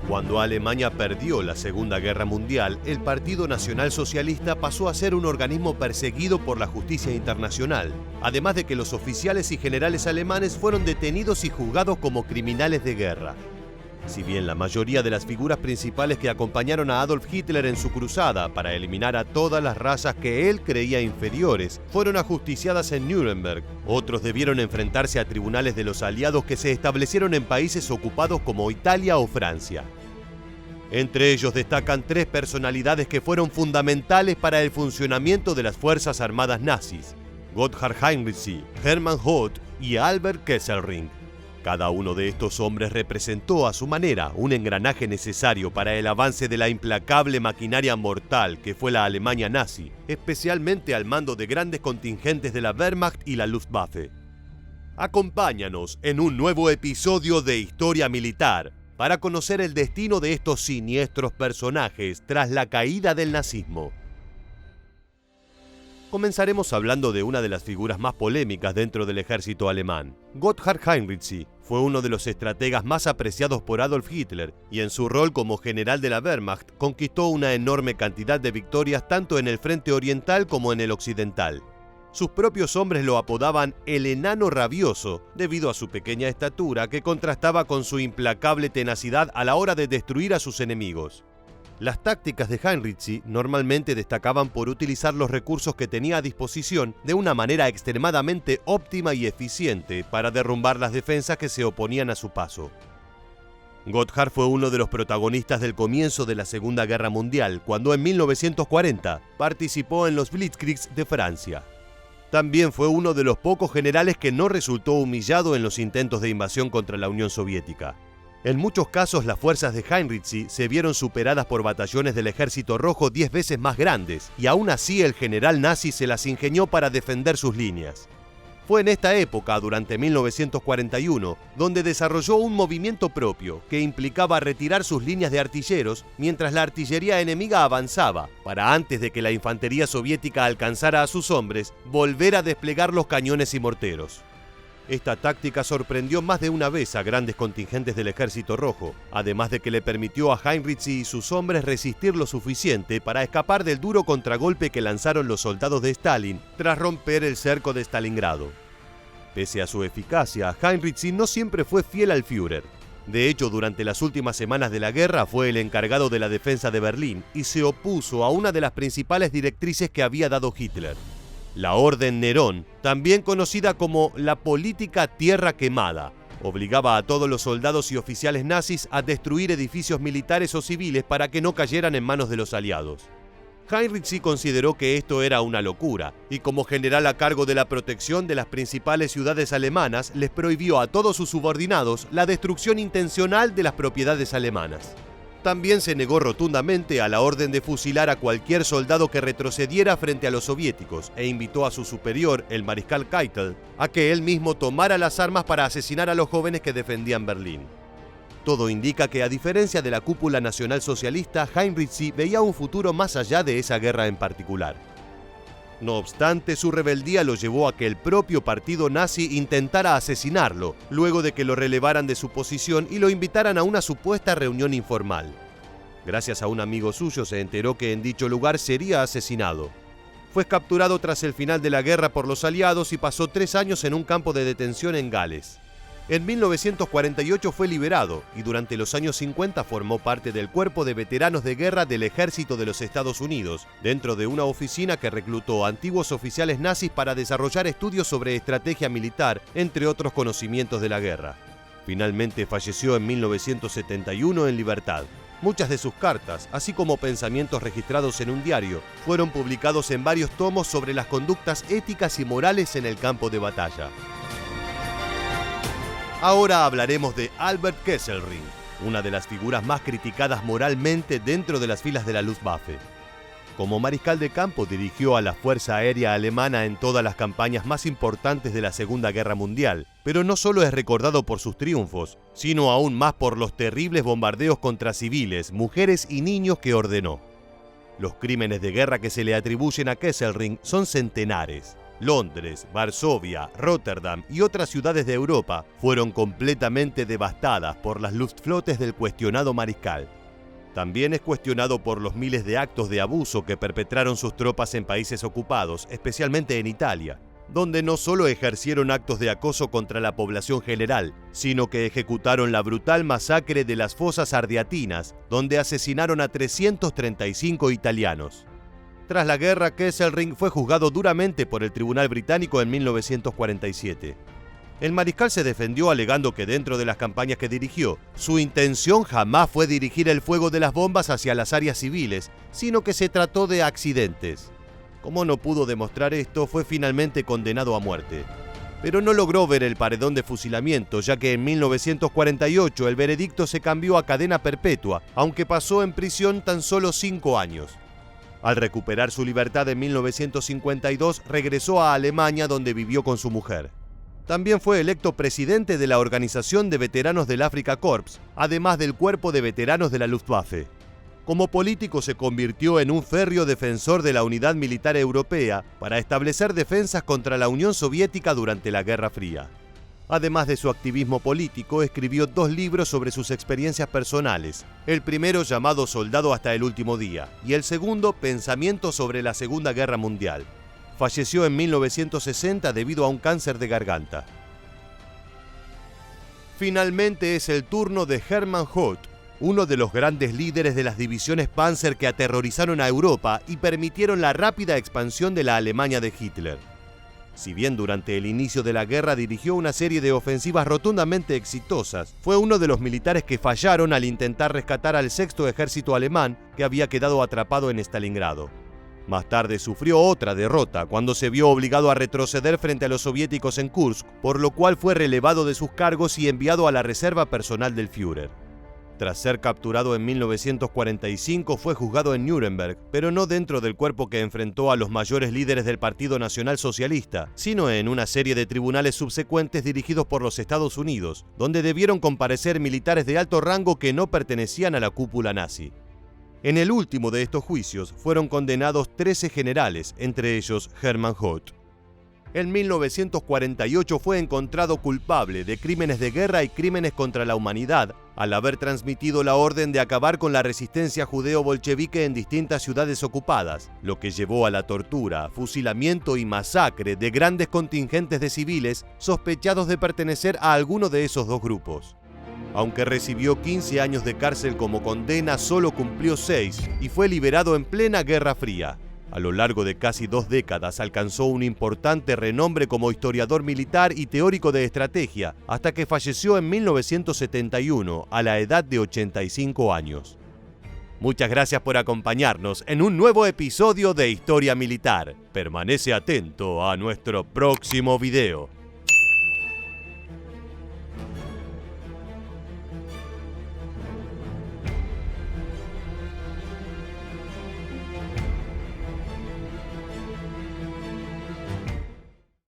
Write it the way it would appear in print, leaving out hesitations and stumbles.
Cuando Alemania perdió la Segunda Guerra Mundial, el Partido Nacional Socialista pasó a ser un organismo perseguido por la justicia internacional, además de que los oficiales y generales alemanes fueron detenidos y juzgados como criminales de guerra. Si bien la mayoría de las figuras principales que acompañaron a Adolf Hitler en su cruzada para eliminar a todas las razas que él creía inferiores fueron ajusticiadas en Nuremberg, otros debieron enfrentarse a tribunales de los aliados que se establecieron en países ocupados como Italia o Francia. Entre ellos destacan tres personalidades que fueron fundamentales para el funcionamiento de las Fuerzas Armadas nazis: Gotthard Heinrici, Hermann Hoth y Albert Kesselring. Cada uno de estos hombres representó a su manera un engranaje necesario para el avance de la implacable maquinaria mortal que fue la Alemania nazi, especialmente al mando de grandes contingentes de la Wehrmacht y la Luftwaffe. Acompáñanos en un nuevo episodio de Historia Militar para conocer el destino de estos siniestros personajes tras la caída del nazismo. Comenzaremos hablando de una de las figuras más polémicas dentro del ejército alemán. Gotthard Heinrici fue uno de los estrategas más apreciados por Adolf Hitler y en su rol como general de la Wehrmacht conquistó una enorme cantidad de victorias tanto en el frente oriental como en el occidental. Sus propios hombres lo apodaban el enano rabioso debido a su pequeña estatura que contrastaba con su implacable tenacidad a la hora de destruir a sus enemigos. Las tácticas de Heinrici normalmente destacaban por utilizar los recursos que tenía a disposición de una manera extremadamente óptima y eficiente para derrumbar las defensas que se oponían a su paso. Gotthard fue uno de los protagonistas del comienzo de la Segunda Guerra Mundial, cuando en 1940 participó en los Blitzkriegs de Francia. También fue uno de los pocos generales que no resultó humillado en los intentos de invasión contra la Unión Soviética. En muchos casos, las fuerzas de Heinrici se vieron superadas por batallones del Ejército Rojo 10 veces más grandes, y aún así el general nazi se las ingenió para defender sus líneas. Fue en esta época, durante 1941, donde desarrolló un movimiento propio que implicaba retirar sus líneas de artilleros mientras la artillería enemiga avanzaba, para antes de que la infantería soviética alcanzara a sus hombres, volver a desplegar los cañones y morteros. Esta táctica sorprendió más de una vez a grandes contingentes del Ejército Rojo, además de que le permitió a Heinrici y sus hombres resistir lo suficiente para escapar del duro contragolpe que lanzaron los soldados de Stalin tras romper el cerco de Stalingrado. Pese a su eficacia, Heinrici no siempre fue fiel al Führer. De hecho, durante las últimas semanas de la guerra fue el encargado de la defensa de Berlín y se opuso a una de las principales directrices que había dado Hitler: la Orden Nerón, también conocida como la política tierra quemada, obligaba a todos los soldados y oficiales nazis a destruir edificios militares o civiles para que no cayeran en manos de los aliados. Heinrici consideró que esto era una locura, y como general a cargo de la protección de las principales ciudades alemanas, les prohibió a todos sus subordinados la destrucción intencional de las propiedades alemanas. También se negó rotundamente a la orden de fusilar a cualquier soldado que retrocediera frente a los soviéticos e invitó a su superior, el mariscal Keitel, a que él mismo tomara las armas para asesinar a los jóvenes que defendían Berlín. Todo indica que, a diferencia de la cúpula nacionalsocialista, Heinrici veía un futuro más allá de esa guerra en particular. No obstante, su rebeldía lo llevó a que el propio partido nazi intentara asesinarlo, luego de que lo relevaran de su posición y lo invitaran a una supuesta reunión informal. Gracias a un amigo suyo se enteró que en dicho lugar sería asesinado. Fue capturado tras el final de la guerra por los aliados y pasó 3 años en un campo de detención en Gales. En 1948 fue liberado y durante los años 50 formó parte del Cuerpo de Veteranos de Guerra del Ejército de los Estados Unidos, dentro de una oficina que reclutó antiguos oficiales nazis para desarrollar estudios sobre estrategia militar, entre otros conocimientos de la guerra. Finalmente falleció en 1971 en libertad. Muchas de sus cartas, así como pensamientos registrados en un diario, fueron publicados en varios tomos sobre las conductas éticas y morales en el campo de batalla. Ahora hablaremos de Albert Kesselring, una de las figuras más criticadas moralmente dentro de las filas de la Luftwaffe. Como mariscal de campo dirigió a la Fuerza Aérea Alemana en todas las campañas más importantes de la Segunda Guerra Mundial, pero no solo es recordado por sus triunfos, sino aún más por los terribles bombardeos contra civiles, mujeres y niños que ordenó. Los crímenes de guerra que se le atribuyen a Kesselring son centenares. Londres, Varsovia, Rotterdam y otras ciudades de Europa fueron completamente devastadas por las Luftflottes del cuestionado mariscal. También es cuestionado por los miles de actos de abuso que perpetraron sus tropas en países ocupados, especialmente en Italia, donde no solo ejercieron actos de acoso contra la población general, sino que ejecutaron la brutal masacre de las fosas ardeatinas, donde asesinaron a 335 italianos. Tras la guerra, Kesselring fue juzgado duramente por el Tribunal Británico en 1947. El mariscal se defendió alegando que dentro de las campañas que dirigió, su intención jamás fue dirigir el fuego de las bombas hacia las áreas civiles, sino que se trató de accidentes. Como no pudo demostrar esto, fue finalmente condenado a muerte. Pero no logró ver el paredón de fusilamiento, ya que en 1948 el veredicto se cambió a cadena perpetua, aunque pasó en prisión tan solo 5 años. Al recuperar su libertad en 1952, regresó a Alemania, donde vivió con su mujer. También fue electo presidente de la Organización de Veteranos del Afrika Korps, además del Cuerpo de Veteranos de la Luftwaffe. Como político se convirtió en un férreo defensor de la unidad militar europea para establecer defensas contra la Unión Soviética durante la Guerra Fría. Además de su activismo político, escribió 2 libros sobre sus experiencias personales, el primero llamado Soldado hasta el último día y el segundo Pensamientos sobre la Segunda Guerra Mundial. Falleció en 1960 debido a un cáncer de garganta. Finalmente es el turno de Hermann Hoth, uno de los grandes líderes de las divisiones Panzer que aterrorizaron a Europa y permitieron la rápida expansión de la Alemania de Hitler. Si bien durante el inicio de la guerra dirigió una serie de ofensivas rotundamente exitosas, fue uno de los militares que fallaron al intentar rescatar al sexto ejército alemán que había quedado atrapado en Stalingrado. Más tarde sufrió otra derrota cuando se vio obligado a retroceder frente a los soviéticos en Kursk, por lo cual fue relevado de sus cargos y enviado a la reserva personal del Führer. Tras ser capturado en 1945 fue juzgado en Nuremberg, pero no dentro del cuerpo que enfrentó a los mayores líderes del Partido Nacional Socialista, sino en una serie de tribunales subsecuentes dirigidos por los Estados Unidos, donde debieron comparecer militares de alto rango que no pertenecían a la cúpula nazi. En el último de estos juicios fueron condenados 13 generales, entre ellos Hermann Hoth. En 1948 fue encontrado culpable de crímenes de guerra y crímenes contra la humanidad, al haber transmitido la orden de acabar con la resistencia judeo-bolchevique en distintas ciudades ocupadas, lo que llevó a la tortura, fusilamiento y masacre de grandes contingentes de civiles sospechados de pertenecer a alguno de esos 2 grupos. Aunque recibió 15 años de cárcel como condena, solo cumplió 6 y fue liberado en plena Guerra Fría. A lo largo de casi 2 décadas alcanzó un importante renombre como historiador militar y teórico de estrategia, hasta que falleció en 1971 a la edad de 85 años. Muchas gracias por acompañarnos en un nuevo episodio de Historia Militar. Permanece atento a nuestro próximo video.